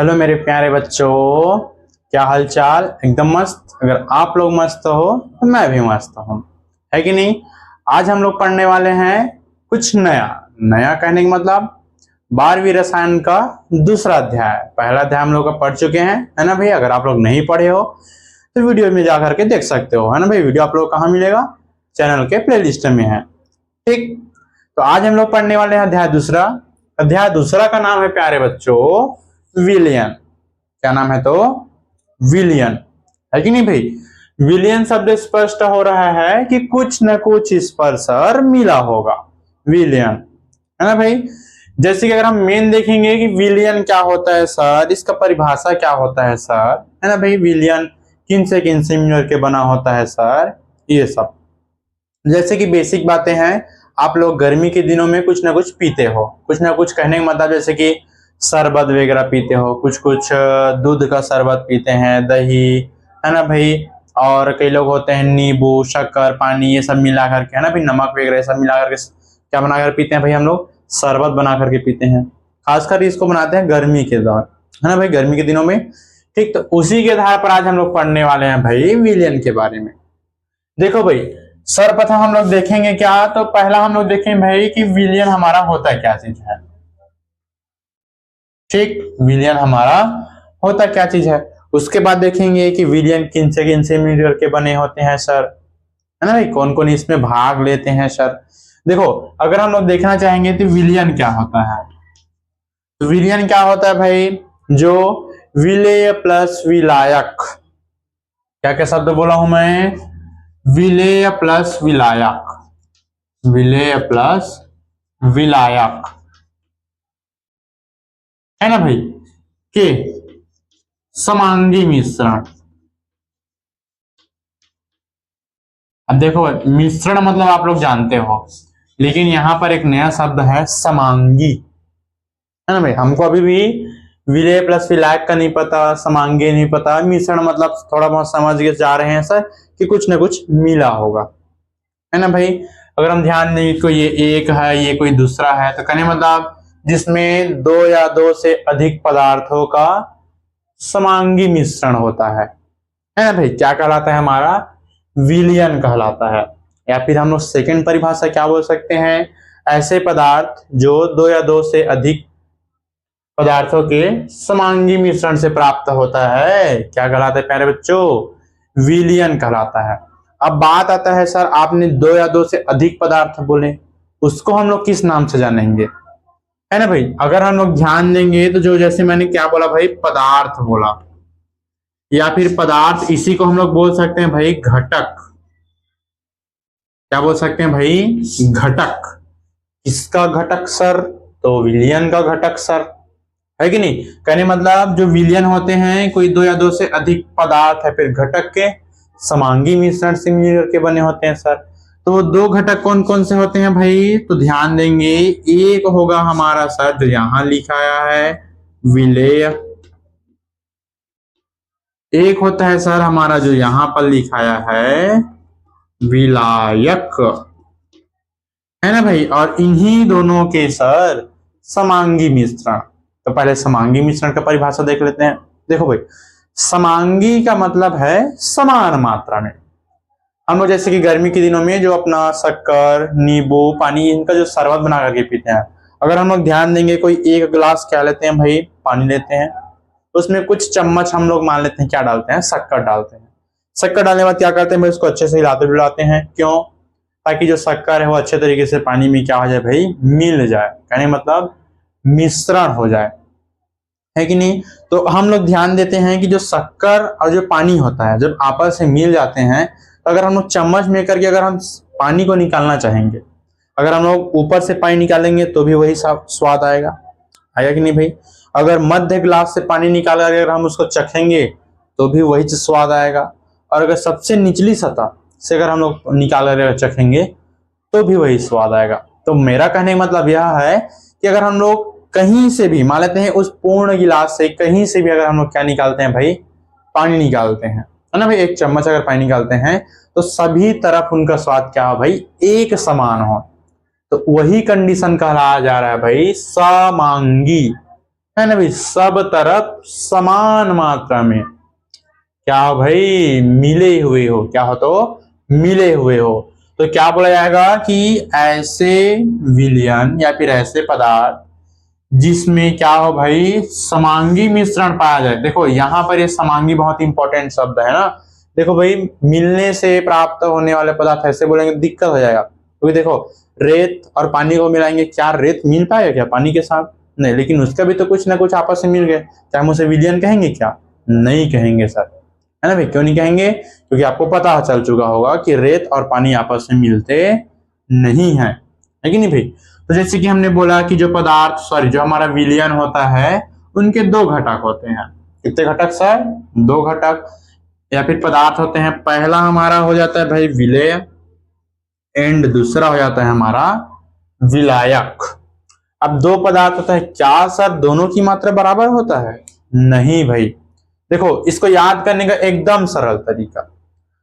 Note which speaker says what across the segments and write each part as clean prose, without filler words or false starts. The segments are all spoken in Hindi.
Speaker 1: हेलो मेरे प्यारे बच्चों, क्या हाल चाल। एकदम मस्त। अगर आप लोग मस्त हो तो मैं भी मस्त हूँ, है कि नहीं। आज हम लोग पढ़ने वाले हैं कुछ नया। नया कहने का मतलब 12वीं रसायन का दूसरा अध्याय। पहला अध्याय हम लोग का पढ़ चुके हैं, है ना भाई। अगर आप लोग नहीं पढ़े हो तो वीडियो में जा करके देख सकते हो, है ना भाई। वीडियो आप लोग कहाँ मिलेगा? चैनल के प्लेलिस्ट में है, ठीक। तो आज हम लोग पढ़ने वाले हैं अध्याय दूसरा। अध्याय दूसरा का नाम है प्यारे बच्चों विलयन। क्या नाम है? तो विलयन, है कि नहीं भाई। विलयन शब्द स्पष्ट हो रहा है कि कुछ न कुछ इस पर सर मिला होगा। विलयन, है ना भाई। जैसे कि अगर हम मेन देखेंगे कि विलयन क्या होता है सर, इसका परिभाषा क्या होता है सर, है ना भाई। विलयन किन से मिलकर के बना होता है सर, ये सब जैसे कि बेसिक बातें हैं। आप लोग गर्मी के दिनों में कुछ ना कुछ पीते हो, कुछ ना कुछ कहने का मतलब जैसे कि शरबत वगैरह पीते हो, कुछ कुछ दूध का शरबत पीते हैं, दही, है ना भाई। और कई लोग होते हैं नींबू, शक्कर, पानी ये सब मिला करके, है ना भाई, नमक वगैरह सब मिला करके क्या बना कर पीते हैं भाई, हम लोग शरबत बना करके पीते हैं। खासकर इसको बनाते हैं गर्मी के दौर, है ना भाई, गर्मी के दिनों में, ठीक। तो उसी के आधार पर आज हम लोग पढ़ने वाले हैं भाई विलयन के बारे में। देखो भाई, सर्वप्रथम हम लोग देखेंगे क्या, तो पहला हम लोग देखेंगे भाई कि विलयन हमारा होता क्या चीज है, ठीक। विलयन हमारा होता क्या चीज है। उसके बाद देखेंगे कि विलयन किन से मिलकर के बने होते हैं सर, है ना भाई। कौन कौन इसमें भाग लेते हैं सर। देखो, अगर हम लोग देखना चाहेंगे तो विलयन क्या होता है, तो विलयन क्या होता है भाई, जो विलेय प्लस विलायक। क्या क्या शब्द बोला हूं मैं? विलेय प्लस विलायक, विलेय प्लस विलायक, है ना भाई, के समांगी मिश्रण। अब देखो, मिश्रण मतलब आप लोग जानते हो, लेकिन यहां पर एक नया शब्द है समांगी, है ना भाई। हमको अभी भी विलेय प्लस विलायक का नहीं पता, समांगी नहीं पता। मिश्रण मतलब थोड़ा बहुत समझ के जा रहे हैं सर कि कुछ ना कुछ मिला होगा, है ना भाई। अगर हम ध्यान दें तो ये एक है, ये कोई दूसरा है, तो कहने मतलब जिसमें दो या दो से अधिक पदार्थों का समांगी मिश्रण होता है ना भाई, क्या कहलाता है हमारा? विलयन कहलाता है। या फिर हम लोग सेकंड परिभाषा क्या बोल सकते हैं? ऐसे पदार्थ जो दो या दो से अधिक पदार्थों के समांगी मिश्रण से प्राप्त होता है, क्या कहलाता है प्यारे बच्चों? विलयन कहलाता है। अब बात आता है सर, आपने दो या दो से अधिक पदार्थ बोले, उसको हम लोग किस नाम से जानेंगे, है ना भाई। अगर हम लोग ध्यान देंगे तो जो जैसे मैंने क्या बोला भाई, पदार्थ बोला, या फिर पदार्थ, इसी को हम लोग बोल सकते हैं भाई घटक। क्या बोल सकते हैं भाई? घटक। किसका घटक सर? तो विलयन का घटक सर, है कि नहीं। कहने मतलब जो विलयन होते हैं कोई दो या दो से अधिक पदार्थ है फिर घटक के समांगी मिश्रण से मिलकर के बने होते हैं सर। तो वो दो घटक कौन कौन से होते हैं भाई, तो ध्यान देंगे। एक होगा हमारा सर जो यहां लिखा है विलेय, एक होता है सर हमारा जो यहां पर लिखाया है विलायक, है ना भाई। और इन्हीं दोनों के सर समांगी मिश्रण। तो पहले समांगी मिश्रण का परिभाषा देख लेते हैं। देखो भाई, समांगी का मतलब है समान मात्रा में। हम लोग जैसे कि गर्मी के दिनों में जो अपना शक्कर, नींबू, पानी, इनका जो शरबत बना करके पीते हैं, अगर हम लोग ध्यान देंगे, कोई एक गिलास क्या लेते हैं भाई, पानी लेते हैं, उसमें कुछ चम्मच हम लोग मान लेते हैं क्या डालते हैं, शक्कर डालते हैं। शक्कर डालने के बाद क्या करते हैं भाई, उसको अच्छे से हिलाते डुलाते हैं। क्यों? ताकि जो शक्कर है वो अच्छे तरीके से पानी में क्या हो जाए भाई, मिल जाए। कहने मतलब मिश्रण हो जाए, है कि नहीं। तो हम लोग ध्यान देते हैं कि जो शक्कर और जो पानी होता है जब आपस में मिल जाते हैं, तो अगर हम लोग चम्मच में करके अगर हम पानी को निकालना चाहेंगे, अगर हम लोग ऊपर से पानी निकालेंगे तो भी वही स्वाद आएगा, आएगा कि नहीं भाई। अगर मध्य गिलास से पानी निकाल कर अगर हम उसको चखेंगे तो भी वही स्वाद आएगा। और अगर सबसे निचली सतह से अगर हम लोग निकाल कर चखेंगे तो भी वही स्वाद आएगा। तो मेरा कहने का मतलब यह है कि अगर हम लोग कहीं से भी मान लेते हैं, उस पूर्ण गिलास से कहीं से भी अगर हम लोग क्या निकालते हैं भाई, पानी निकालते हैं, है ना भाई, एक चम्मच अगर पानी निकालते हैं तो सभी तरफ उनका स्वाद क्या हो भाई, एक समान हो। तो वही कंडीशन कहलाया जा रहा है भाई समांगी, है ना भाई, सब तरफ समान मात्रा में क्या हो भाई, मिले हुए हो। क्या हो तो मिले हुए हो। तो क्या बोला जाएगा कि ऐसे विलयन या फिर ऐसे पदार्थ जिसमें क्या हो भाई, समांगी मिश्रण पाया जाए। देखो यहाँ पर ये समांगी बहुत इंपॉर्टेंट शब्द है ना। देखो भाई, मिलने से प्राप्त होने वाले पदार्थ ऐसे बोलेंगे दिक्कत हो जाएगा, क्योंकि देखो रेत और पानी को मिलाएंगे, क्या रेत मिल पाएगा क्या पानी के साथ? नहीं, लेकिन उसका भी तो कुछ ना कुछ आपस में मिल गए, क्या हम उसे विलयन कहेंगे क्या? नहीं कहेंगे सर, है ना भाई। क्यों नहीं कहेंगे? क्योंकि आपको पता चल चुका होगा कि रेत और पानी आपस में मिलते नहीं है कि नहीं भाई। तो जैसे कि हमने बोला कि जो पदार्थ जो हमारा विलयन होता है उनके दो घटक होते हैं। कितने घटक सर? दो घटक या फिर पदार्थ होते हैं। पहला हमारा हो जाता है भाई विलेय एंड दूसरा हो जाता है हमारा विलायक। अब दो पदार्थ होता है, क्या सर दोनों की मात्रा बराबर होता है? नहीं भाई। देखो इसको याद करने का एकदम सरल तरीका,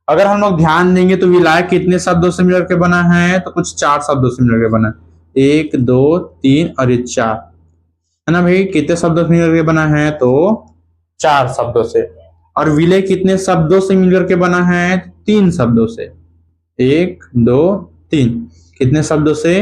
Speaker 1: अगर हम लोग ध्यान देंगे तो विलायक कितने शब्दों से मिलकर के बना है? तो कुछ चार शब्दों से मिलकर बना है। एक, दो, तीन और ये चार, है ना भाई। कितने शब्दों से मिलकर के बना है? तो चार शब्दों से। और विलय कितने शब्दों से मिलकर के बना है? तीन शब्दों से। एक, दो, तीन। कितने शब्दों से?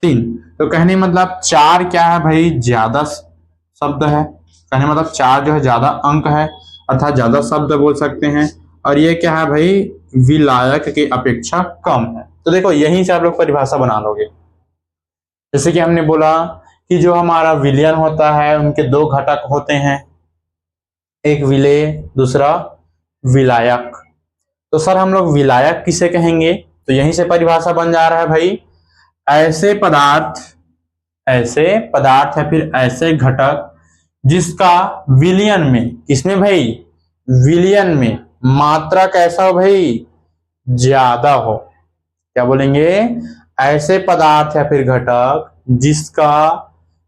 Speaker 1: तीन। तो कहने मतलब चार क्या है भाई, ज्यादा शब्द है। कहने मतलब चार जो है ज्यादा अंक है, अर्थात ज्यादा शब्द बोल सकते हैं। और ये क्या है भाई, विलायक की अपेक्षा कम है। तो देखो यहीं से आप लोग परिभाषा बना लोगे। जैसे कि हमने बोला कि जो हमारा विलयन होता है उनके दो घटक होते हैं, एक विलेय दूसरा विलायक। तो सर हम लोग विलायक किसे कहेंगे? तो यहीं से परिभाषा बन जा रहा है भाई, ऐसे पदार्थ या फिर ऐसे घटक जिसका विलयन में, किसमें भाई? विलयन में मात्रा कैसा हो भाई? ज्यादा हो। क्या बोलेंगे? ऐसे पदार्थ या फिर घटक जिसका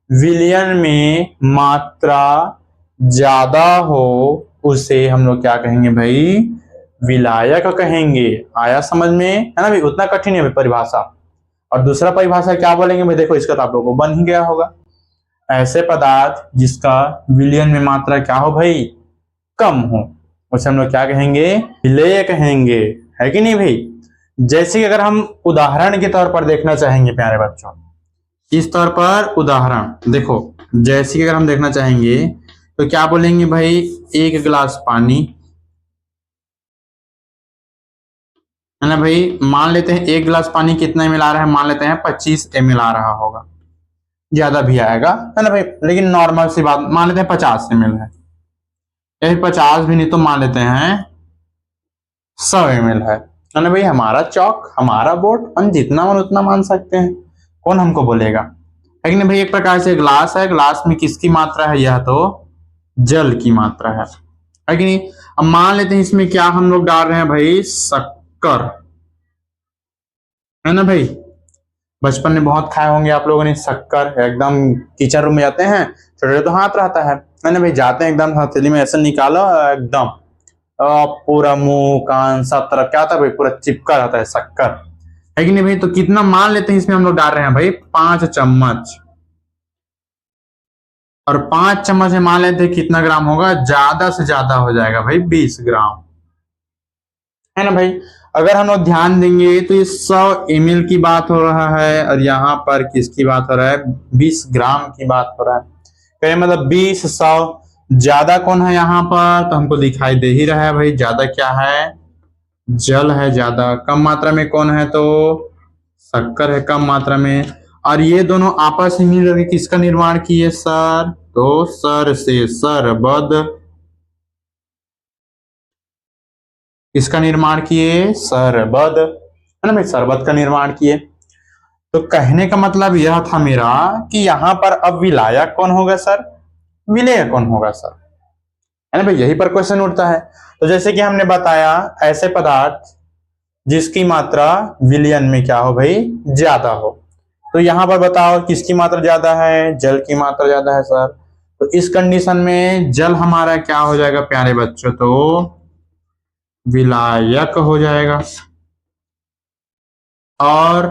Speaker 1: विलयन में मात्रा ज्यादा हो उसे हम लोग क्या कहेंगे भाई? विलायक कहेंगे। आया समझ में, है ना भाई? उतना कठिन है भाई परिभाषा। और दूसरा परिभाषा क्या बोलेंगे भाई? देखो इसका तो आप लोगों को बन ही गया होगा, ऐसे पदार्थ जिसका विलयन में मात्रा क्या हो भाई? कम हो, उसे हम लोग क्या कहेंगे? विलेय कहेंगे, है कि नहीं भाई। जैसे कि अगर हम उदाहरण के तौर पर देखना चाहेंगे प्यारे बच्चों, इस तौर पर उदाहरण देखो, जैसे कि अगर हम देखना चाहेंगे तो क्या बोलेंगे भाई? एक गिलास पानी, है ना भाई। मान लेते हैं एक गिलास पानी कितना ml आ रहा है? मान लेते हैं 25 ml आ रहा होगा, ज्यादा भी आएगा, है ना भाई। लेकिन नॉर्मल सी बात मान लेते हैं 50 ml है, या फिर 50 भी नहीं तो मान लेते हैं 100 ml है ना भाई। हमारा चौक हमारा बोर्ड, हम जितना मन उतना मान सकते हैं, कौन हमको बोलेगा? है कि नहीं भाई। एक प्रकार से ग्लास है, ग्लास में किसकी मात्रा है? यह तो जल की मात्रा है कि नहीं। अब मान लेते हैं इसमें क्या हम लोग डाल रहे हैं भाई? शक्कर, है ना भाई। बचपन में बहुत खाए होंगे आप लोगों ने शक्कर। एकदम किचन रूम में जाते हैं, छोटे तो हाथ रहता है ना भाई, जाते हैं एकदम हथेली में ऐसे निकालो, एकदम पूरा मुंह कान सब तरफ क्या होता है भाई, पूरा चिपका रहता है शक्कर, है कि नहीं भाई। तो कितना मान लेते हैं इसमें हम लोग डाल रहे हैं भाई? 5 चम्मच। और 5 चम्मच में मान लेते हैं कितना ग्राम होगा? ज्यादा से ज्यादा हो जाएगा भाई 20 ग्राम, है ना भाई। अगर हम लोग ध्यान देंगे तो ये 100 ml की बात हो रहा है, और यहाँ पर किसकी बात हो रहा है? 20 ग्राम की बात हो रहा है। कहें मतलब 20, 100, ज्यादा कौन है यहाँ पर? तो हमको दिखाई दे ही रहा है भाई, ज्यादा क्या है? जल है ज्यादा। कम मात्रा में कौन है? तो शक्कर है कम मात्रा में। और ये दोनों आपस में मिल करके किसका निर्माण किए सर? तो सर से सरबद, किसका निर्माण किए? शरबत, है ना भाई, शरबत का निर्माण किए। तो कहने का मतलब यह था मेरा कि यहां पर अब विलायक कौन होगा सर? विलेय कौन होगा सर? है ना भाई, यही पर क्वेश्चन उठता है। तो जैसे कि हमने बताया, ऐसे पदार्थ जिसकी मात्रा विलयन में क्या हो भाई? ज्यादा हो। तो यहां पर बताओ किसकी मात्रा ज्यादा है? जल की मात्रा ज्यादा है सर। तो इस कंडीशन में जल हमारा क्या हो जाएगा प्यारे बच्चों? तो विलायक हो जाएगा। और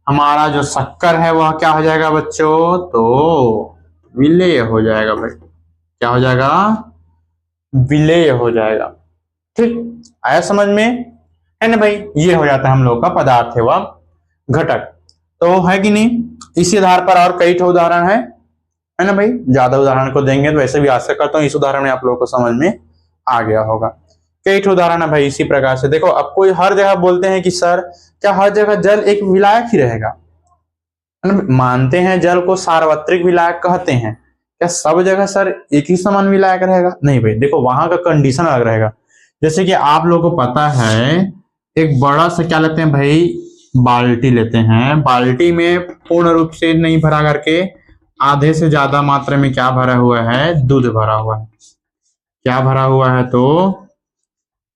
Speaker 1: हमारा जो शक्कर है वह क्या हो जाएगा बच्चों? तो विलेय हो जाएगा भाई। क्या हो जाएगा? विलेय हो जाएगा। ठीक, आया समझ में? है ना भाई, ये हो जाता है हम लोग का पदार्थ एवं घटक। तो है कि नहीं? इसी आधार पर और कई उदाहरण है ना भाई। ज्यादा उदाहरण को देंगे तो वैसे भी आशा करता हूँ इस उदाहरण में आप लोगों को समझ में आ गया होगा। कई उदाहरण है भाई इसी प्रकार से। देखो, अब कोई हर जगह बोलते हैं कि सर क्या हर जगह जल एक विलायक ही रहेगा? मानते हैं जल को सार्वत्रिक विलायक कहते हैं, क्या सब जगह सर एक ही समान विलायक रहेगा? नहीं भाई, देखो वहां का कंडीशन अलग रहेगा। जैसे कि आप लोगों को पता है, एक बड़ा सा क्या लेते हैं भाई, बाल्टी लेते हैं। बाल्टी में पूर्ण रूप से नहीं भरा करके आधे से ज्यादा मात्रा में क्या भरा हुआ है? दूध भरा हुआ है। क्या भरा हुआ है? तो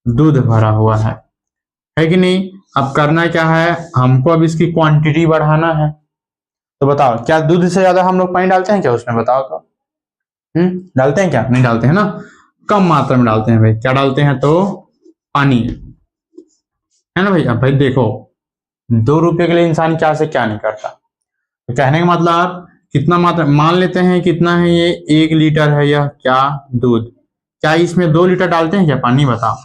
Speaker 1: दूध भरा हुआ है कि नहीं? अब करना क्या है हमको? अब इसकी क्वांटिटी बढ़ाना है। तो बताओ, क्या दूध से ज्यादा हम लोग पानी डालते हैं क्या उसमें? बताओ तो। डालते हैं क्या? नहीं डालते हैं ना, कम मात्रा में डालते हैं भाई। क्या डालते हैं? तो पानी, है ना भाई। अब भाई देखो, 2 रुपए के लिए इंसान क्या से क्या नहीं करता। तो कहने का मतलब कितना मात्रा मान लेते हैं, कितना है ये? 1 लीटर है यह क्या? दूध। क्या इसमें 2 लीटर डालते हैं क्या पानी? बताओ।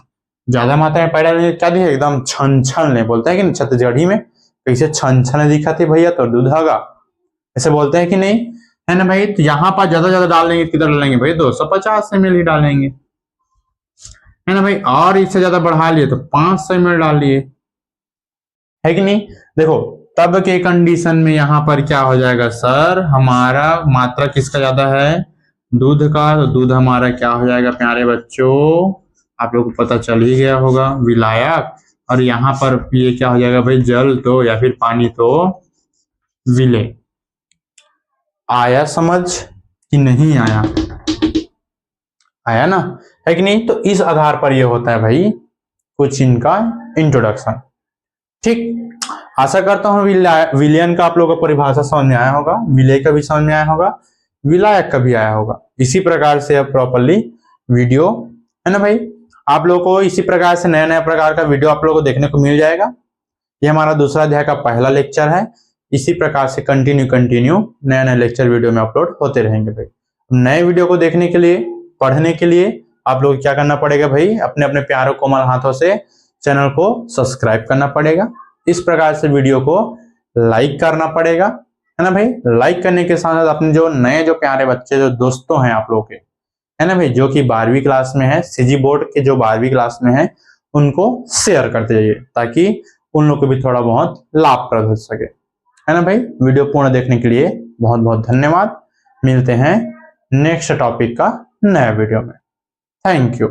Speaker 1: ज्यादा मात्रा में पैदा क्या दिखे? एकदम छन छन ले बोलते हैं कि छत्तीसगढ़ी में कैसे छन छन दिखा थे भैया, तो दूध होगा, ऐसे बोलते हैं कि नहीं? है ना भाई। तो यहाँ पर ज्यादा डाल देंगे, कितना डालेंगे भाई? 250 ml ही डालेंगे, है ना भाई। और इससे ज्यादा बढ़ा लिए तो 500 ml डाल लिए, है कि नहीं? देखो, तब के कंडीशन में यहाँ पर क्या हो जाएगा सर? हमारा मात्रा किसका ज्यादा है? दूध का। तो दूध हमारा क्या हो जाएगा प्यारे बच्चों? आप लोग को पता चल ही गया होगा, विलायक। और यहाँ पर ये क्या हो जाएगा भाई? जल तो या फिर पानी तो विलेय। आया समझ कि नहीं आया? आया ना, है कि नहीं? तो इस आधार पर ये होता है भाई कुछ इनका इंट्रोडक्शन। ठीक, आशा करता हूं विलयन का आप लोगों को परिभाषा समझ में आया होगा, विलेय का भी समझ में आया होगा, विलायक का भी आया होगा। इसी प्रकार से अब प्रॉपरली वीडियो, है ना भाई, आप लोगों को इसी प्रकार से नया नया प्रकार का वीडियो आप लोगों को देखने को मिल जाएगा। ये हमारा दूसरा अध्याय का पहला लेक्चर है। इसी प्रकार से कंटिन्यू नया नया लेक्चर वीडियो में अपलोड होते रहेंगे भाई। नए वीडियो को देखने के लिए, पढ़ने के लिए आप लोग क्या करना पड़ेगा भाई? अपने अपने प्यारों कोमल हाथों से चैनल को सब्सक्राइब करना पड़ेगा। इस प्रकार से वीडियो को लाइक करना पड़ेगा, है ना भाई। लाइक करने के साथ साथ अपने जो नए जो प्यारे बच्चे जो दोस्तों हैं आप लोग के, है ना भाई, जो कि 12वीं क्लास में है, सीजी बोर्ड के जो 12वीं क्लास में है, उनको शेयर करते जाइए ताकि उन लोग को भी थोड़ा बहुत लाभप्रद हो सके, है ना भाई। वीडियो पूर्ण देखने के लिए बहुत बहुत धन्यवाद। मिलते हैं नेक्स्ट टॉपिक का नया वीडियो में। Thank you.